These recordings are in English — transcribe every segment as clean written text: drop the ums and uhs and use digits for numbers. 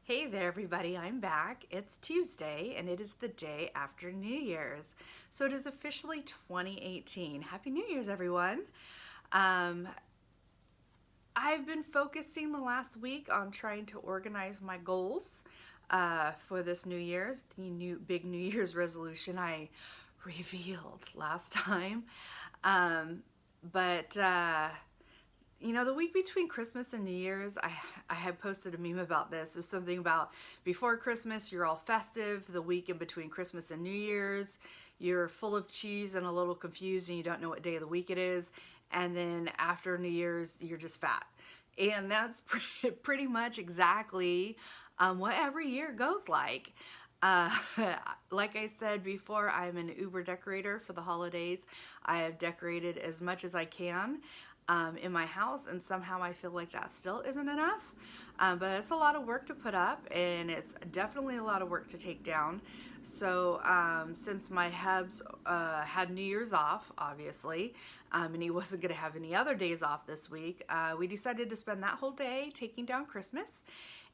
Hey there, everybody. I'm back. It's Tuesday and it is the day after New Year's. So it is officially 2018. Happy New Year's, everyone. Um, I've been focusing the last week on trying to organize my goals for this New Year's, the new big New Year's resolution I revealed last time. Um, but the week between Christmas and New Year's, I had posted a meme about this. It was something about before Christmas, you're all festive. The week in between Christmas and New Year's, you're full of cheese and a little confused and you don't know what day of the week it is. And then after New Year's, you're just fat. And that's pretty much exactly what every year goes like. Uh, like I said before, I'm an Uber decorator for the holidays. I have decorated as much as I can in my house, and somehow I feel like that still isn't enough. But it's a lot of work to put up, and it's definitely a lot of work to take down. So since my hubs had New Year's off, obviously, and he wasn't going to have any other days off this week, we decided to spend that whole day taking down Christmas.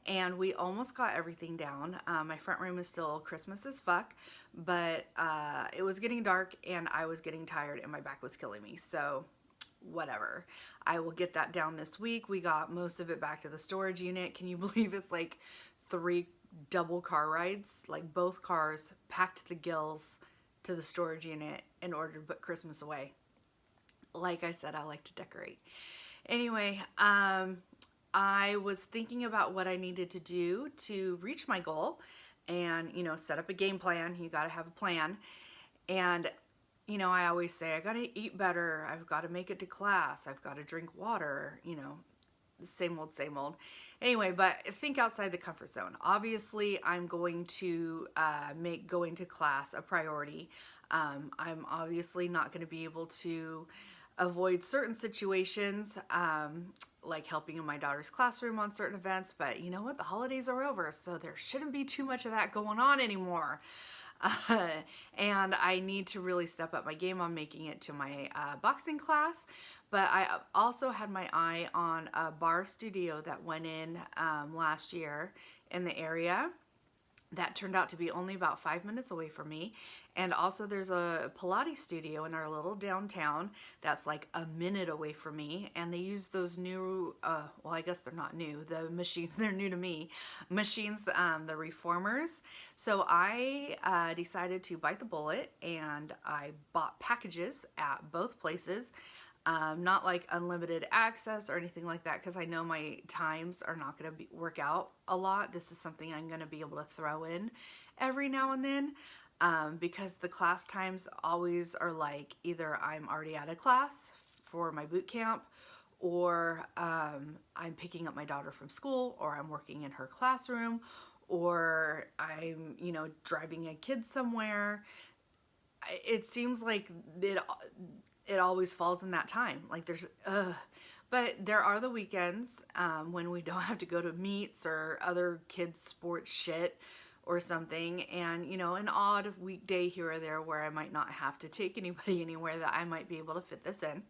And we almost got everything down. My front room is still Christmas as fuck, but it was getting dark and I was getting tired and my back was killing me. So whatever. I will get that down this week. We got most of it back to the storage unit. Can you believe it's like 3 double car rides? Like both cars packed to the gills to the storage unit in order to put Christmas away. Like I said, I like to decorate. Anyway, I was thinking about what I needed to do to reach my goal and, set up a game plan. You got to have a plan. And, I always say, I got to eat better. I've got to make it to class. I've got to drink water, the same old, same old. Anyway, but think outside the comfort zone. Obviously, I'm going to make going to class a priority. I'm obviously not going to be able to avoid certain situations, like helping in my daughter's classroom on certain events, but you know what? The holidays are over, so there shouldn't be too much of that going on anymore. Uh, and I need to really step up my game on making it to my boxing class. But I also had my eye on a bar studio that went in last year in the area that turned out to be only about 5 minutes away from me. And also there's a Pilates studio in our little downtown that's like a minute away from me. And they use those new, well, I guess they're not new. The machines, they're new to me. Machines, the reformers. So I decided to bite the bullet and I bought packages at both places. Not like unlimited access or anything like that, because I know my times are not going to work out a lot. This is something I'm going to be able to throw in every now and then, because the class times always are like either I'm already out of class for my boot camp, or I'm picking up my daughter from school, or I'm working in her classroom, or I'm, driving a kid somewhere. It seems like it always falls in that time. Like but there are the weekends when we don't have to go to meets or other kids sports shit or something, and an odd weekday here or there where I might not have to take anybody anywhere, that I might be able to fit this in.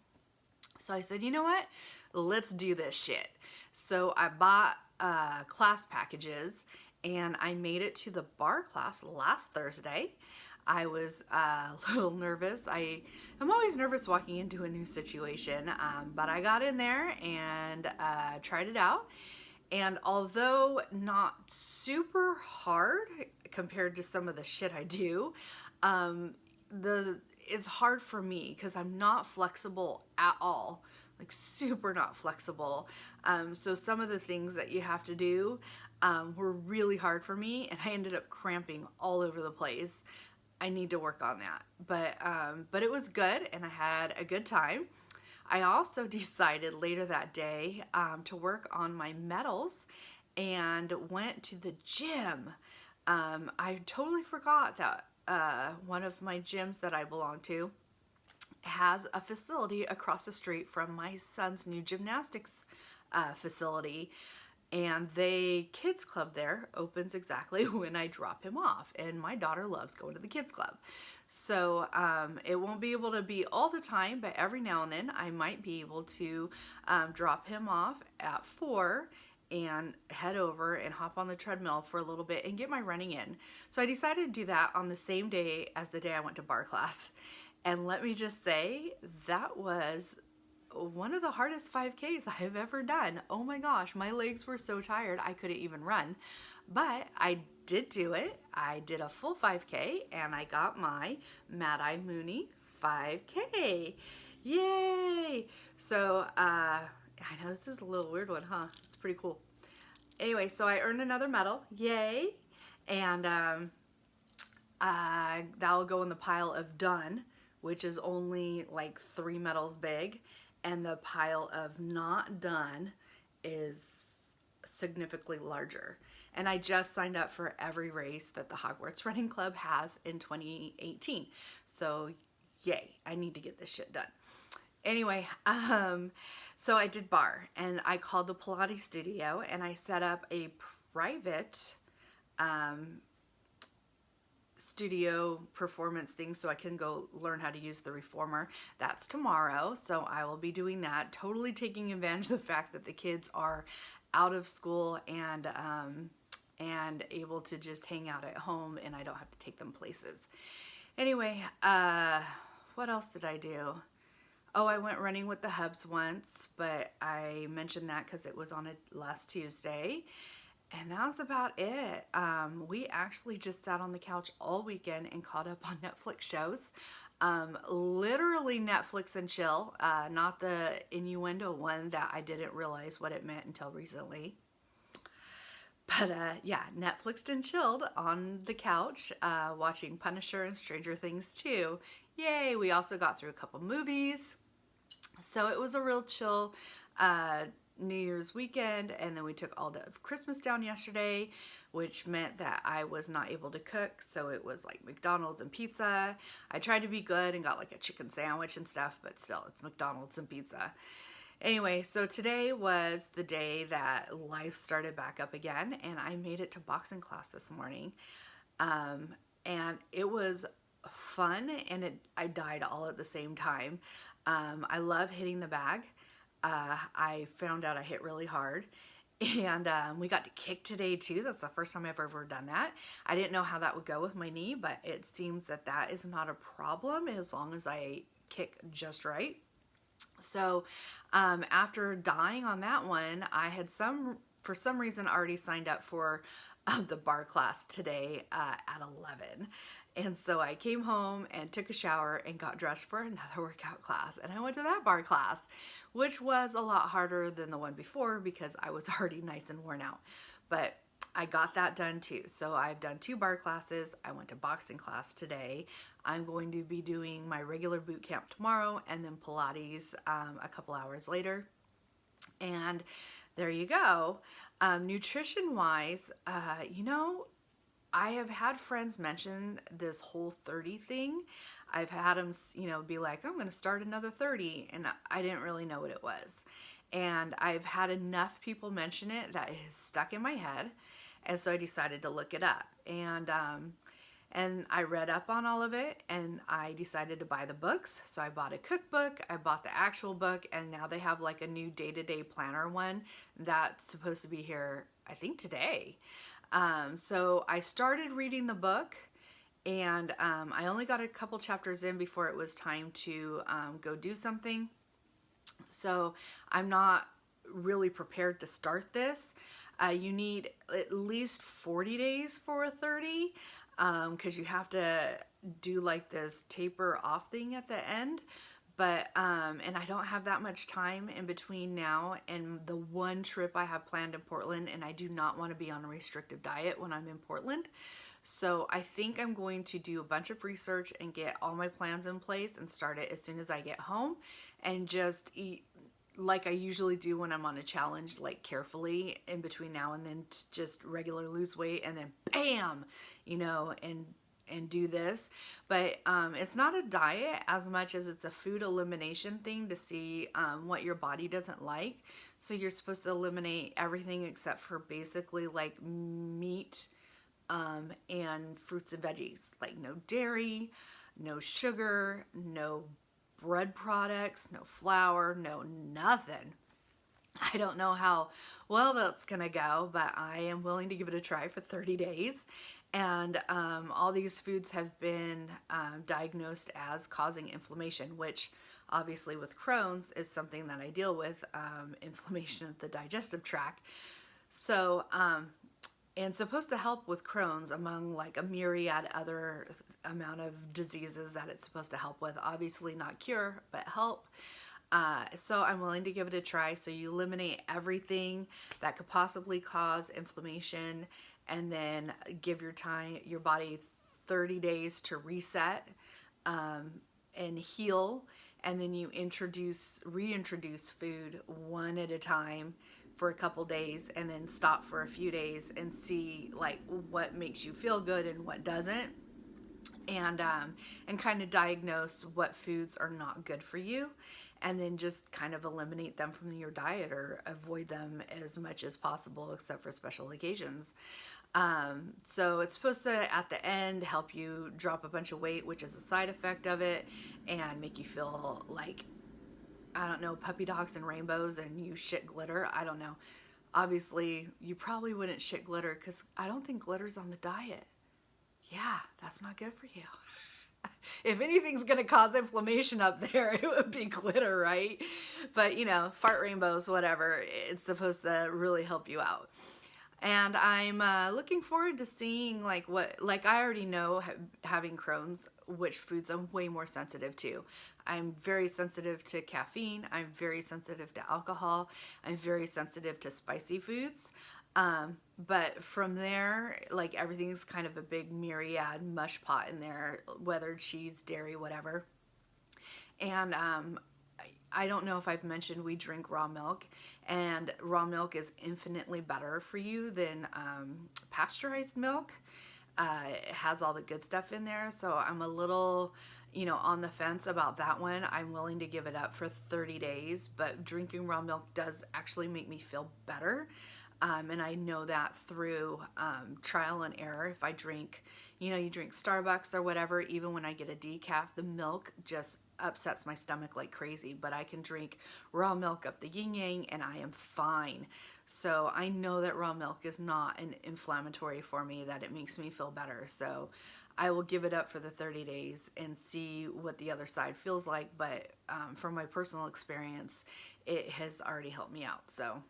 So I said, you know what, let's do this shit. So I bought class packages and I made it to the bar class last Thursday. I was a little nervous. I am always nervous walking into a new situation, but I got in there and tried it out. And although not super hard compared to some of the shit I do, it's hard for me because I'm not flexible at all, like super not flexible. So some of the things that you have to do were really hard for me, and I ended up cramping all over the place. I need to work on that, but it was good and I had a good time. I also decided later that day to work on my medals and went to the gym. I totally forgot that one of my gyms that I belong to has a facility across the street from my son's new gymnastics facility. And the kids club there opens exactly when I drop him off. And my daughter loves going to the kids club. So it won't be able to be all the time, but every now and then I might be able to drop him off at 4 and head over and hop on the treadmill for a little bit and get my running in. So I decided to do that on the same day as the day I went to bar class. And let me just say, that was one of the hardest 5Ks I've ever done. Oh my gosh, my legs were so tired I couldn't even run. But I did do it. I did a full 5K and I got my Mad Eye Mooney 5K. Yay! So, I know this is a little weird one, huh? It's pretty cool. Anyway, so I earned another medal. Yay! And that'll go in the pile of done, which is only like 3 medals big. And the pile of not done is significantly larger. And I just signed up for every race that the Hogwarts Running Club has in 2018. So yay, I need to get this shit done. Anyway, so I did bar and I called the Pilates studio and I set up a private studio performance thing so I can go learn how to use the reformer. That's tomorrow, so I will be doing that, totally taking advantage of the fact that the kids are out of school and able to just hang out at home and I don't have to take them places. Anyway, what else did I do? Oh, I went running with the Hubs once, but I mentioned that because it was on a last Tuesday. And that was about it. We actually just sat on the couch all weekend and caught up on Netflix shows. Literally Netflix and chill, not the innuendo one that I didn't realize what it meant until recently. But yeah, Netflixed and chilled on the couch, watching Punisher and Stranger Things 2. Yay! We also got through a couple movies. So it was a real chill New Year's weekend, and then we took all of Christmas down yesterday, which meant that I was not able to cook, so it was like McDonald's and pizza. I tried to be good and got like a chicken sandwich and stuff, but still, it's McDonald's and pizza. Anyway, so today was the day that life started back up again, and I made it to boxing class this morning. And it was fun, and I died all at the same time. I love hitting the bag. I found out I hit really hard. And we got to kick today too. That's the first time I've ever done that. I didn't know how that would go with my knee, but it seems that that is not a problem as long as I kick just right. So after dying on that one, I had for some reason already signed up for the bar class today at 11. And so I came home and took a shower and got dressed for another workout class. And I went to that bar class, which was a lot harder than the one before because I was already nice and worn out. But I got that done too. So I've done 2 bar classes. I went to boxing class today. I'm going to be doing my regular boot camp tomorrow and then Pilates a couple hours later. And there you go. Nutrition wise, I have had friends mention this Whole30 thing. I've had them, be like, I'm going to start another 30, and I didn't really know what it was. And I've had enough people mention it that it has stuck in my head, and so I decided to look it up. And I read up on all of it, and I decided to buy the books. So I bought a cookbook, I bought the actual book, and now they have like a new day-to-day planner one that's supposed to be here, I think today. So I started reading the book, and I only got a couple chapters in before it was time to go do something. So I'm not really prepared to start this. You need at least 40 days for a 30 because you have to do like this taper off thing at the end. But, and I don't have that much time in between now and the one trip I have planned in Portland, and I do not want to be on a restrictive diet when I'm in Portland. So I think I'm going to do a bunch of research and get all my plans in place and start it as soon as I get home and just eat like I usually do when I'm on a challenge, like carefully in between now and then, just regular lose weight and then bam, and do this. But it's not a diet as much as it's a food elimination thing to see what your body doesn't like. So you're supposed to eliminate everything except for basically like meat and fruits and veggies, like no dairy, no sugar, no bread products, no flour, no nothing. I don't know how well that's gonna go, but I am willing to give it a try for 30 days. And all these foods have been diagnosed as causing inflammation, which obviously with Crohn's is something that I deal with, inflammation of the digestive tract. So, and supposed to help with Crohn's among like a myriad other amount of diseases that it's supposed to help with. Obviously not cure, but help. So I'm willing to give it a try. So you eliminate everything that could possibly cause inflammation, and then give your body 30 days to reset, and heal. And then you reintroduce food one at a time for a couple days, and then stop for a few days and see like what makes you feel good and what doesn't, and kind of diagnose what foods are not good for you, and then just kind of eliminate them from your diet or avoid them as much as possible except for special occasions. So it's supposed to, at the end, help you drop a bunch of weight, which is a side effect of it, and make you feel like, I don't know, puppy dogs and rainbows and you shit glitter. I don't know. Obviously, you probably wouldn't shit glitter because I don't think glitter's on the diet. Yeah, that's not good for you. If anything's going to cause inflammation up there, it would be glitter, right? But, fart rainbows, whatever, it's supposed to really help you out. And I'm looking forward to seeing like I already know, having Crohn's, which foods I'm way more sensitive to. I'm very sensitive to caffeine. I'm very sensitive to alcohol. I'm very sensitive to spicy foods. But from there, like everything's kind of a big myriad mush pot in there, whether cheese, dairy, whatever. And I don't know if I've mentioned we drink raw milk, and raw milk is infinitely better for you than pasteurized milk. It has all the good stuff in there, so I'm a little, on the fence about that one. I'm willing to give it up for 30 days, but drinking raw milk does actually make me feel better. And I know that through trial and error. If I drink, you drink Starbucks or whatever, even when I get a decaf, the milk just upsets my stomach like crazy. But I can drink raw milk up the yin yang and I am fine. So I know that raw milk is not an inflammatory for me, that it makes me feel better. So I will give it up for the 30 days and see what the other side feels like. But from my personal experience, it has already helped me out. So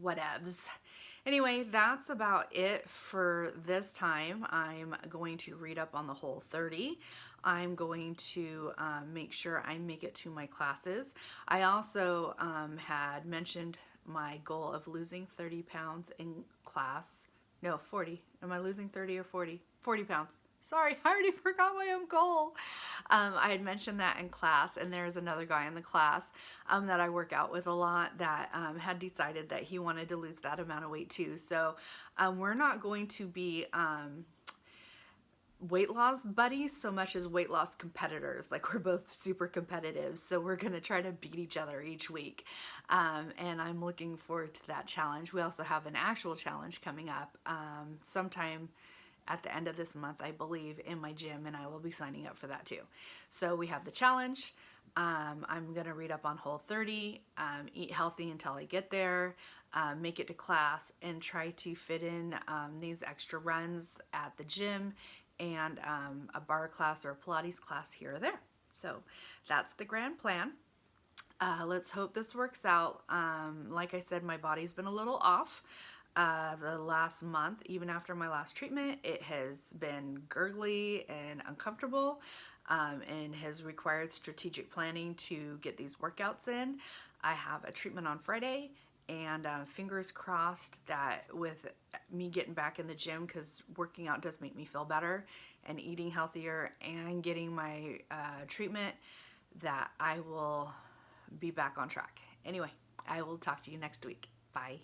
whatevs. Anyway, that's about it for this time. I'm going to read up on the Whole30. I'm going to make sure I make it to my classes. I also had mentioned my goal of losing 30 pounds in class. No, 40. Am I losing 30 or 40? 40 pounds. Sorry, I already forgot my own goal. I had mentioned that in class, and there's another guy in the class that I work out with a lot that had decided that he wanted to lose that amount of weight too. So we're not going to be weight loss buddies so much as weight loss competitors. Like, we're both super competitive, so we're going to try to beat each other each week. And I'm looking forward to that challenge. We also have an actual challenge coming up sometime at the end of this month, I believe, in my gym, and I will be signing up for that too. So we have the challenge. I'm going to read up on Whole30, eat healthy until I get there, make it to class, and try to fit in these extra runs at the gym and a bar class or a Pilates class here or there. So that's the grand plan. Let's hope this works out. Like I said, my body's been a little off. The last month, even after my last treatment, it has been gurgly and uncomfortable, and has required strategic planning to get these workouts in. I have a treatment on Friday, and fingers crossed that with me getting back in the gym, because working out does make me feel better, and eating healthier and getting my treatment, that I will be back on track. Anyway, I will talk to you next week. Bye.